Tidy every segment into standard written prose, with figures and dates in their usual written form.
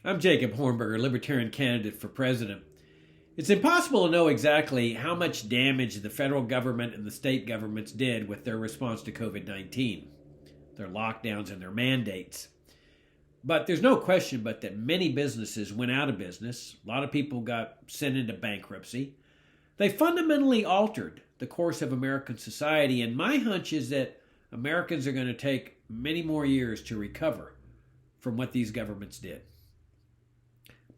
I'm Jacob Hornberger, Libertarian candidate for president. It's impossible to know exactly how much damage the federal government and the state governments did with their response to COVID-19, their lockdowns and their mandates. But there's no question but that many businesses went out of business. A lot of people got sent into bankruptcy. They fundamentally altered the course of American society, and my hunch is that Americans are going to take many more years to recover from what these governments did.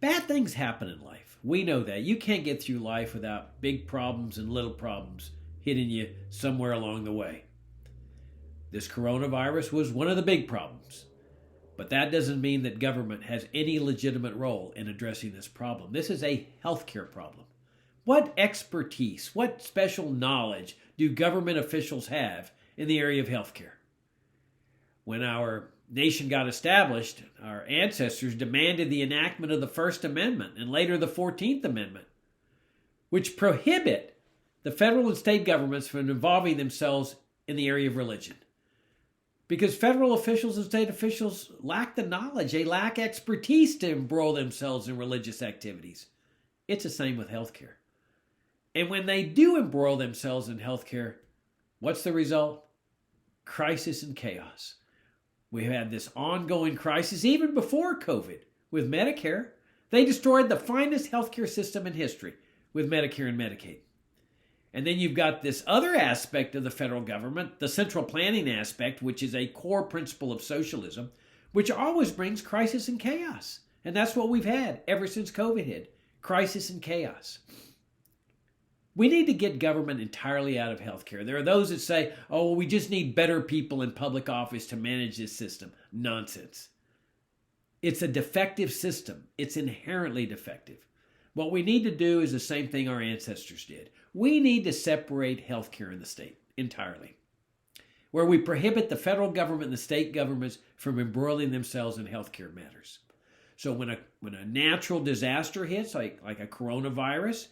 Bad things happen in life. We know that. You can't get through life without big problems and little problems hitting you somewhere along the way. This coronavirus was one of the big problems. But that doesn't mean that government has any legitimate role in addressing this problem. This is a healthcare problem. What expertise, what special knowledge do government officials have in the area of healthcare? When our nation got established, our ancestors demanded the enactment of the First Amendment and later the 14th Amendment, which prohibit the federal and state governments from involving themselves in the area of religion. Because federal officials and state officials lack the knowledge, they lack expertise to embroil themselves in religious activities. It's the same with healthcare. And when they do embroil themselves in healthcare, what's the result? Crisis and chaos. We had this ongoing crisis even before COVID with Medicare. They destroyed the finest healthcare system in history with Medicare and Medicaid. And then you've got this other aspect of the federal government, the central planning aspect, which is a core principle of socialism, which always brings crisis and chaos. And that's what we've had ever since COVID hit, crisis and chaos. We need to get government entirely out of healthcare. There are those that say, oh, we just need better people in public office to manage this system. Nonsense. It's a defective system. It's inherently defective. What we need to do is the same thing our ancestors did. We need to separate healthcare in the state entirely, where we prohibit the federal government and the state governments from embroiling themselves in healthcare matters. So when a natural disaster hits, like a coronavirus,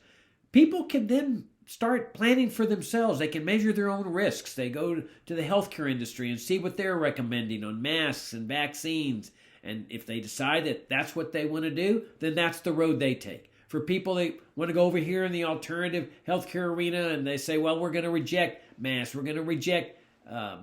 people can then start planning for themselves. They can measure their own risks. They go to the healthcare industry and see what they're recommending on masks and vaccines. And if they decide that that's what they want to do, then that's the road they take. For people that want to go over here in the alternative healthcare arena and they say, well, we're going to reject masks, we're going to reject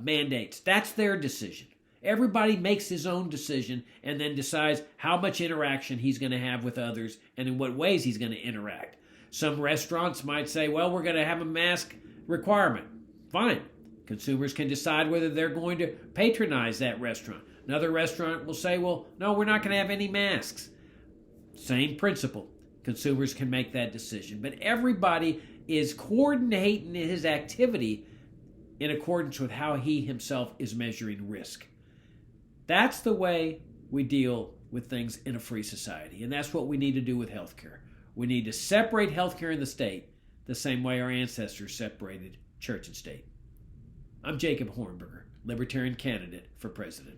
mandates. That's their decision. Everybody makes his own decision and then decides how much interaction he's going to have with others and in what ways he's going to interact. Some restaurants might say, well, we're going to have a mask requirement. Fine. Consumers can decide whether they're going to patronize that restaurant. Another restaurant will say, well, no, we're not going to have any masks. Same principle. Consumers can make that decision. But everybody is coordinating his activity in accordance with how he himself is measuring risk. That's the way we deal with things in a free society. And that's what we need to do with healthcare. We need to separate healthcare in the state the same way our ancestors separated church and state. I'm Jacob Hornberger, Libertarian candidate for president.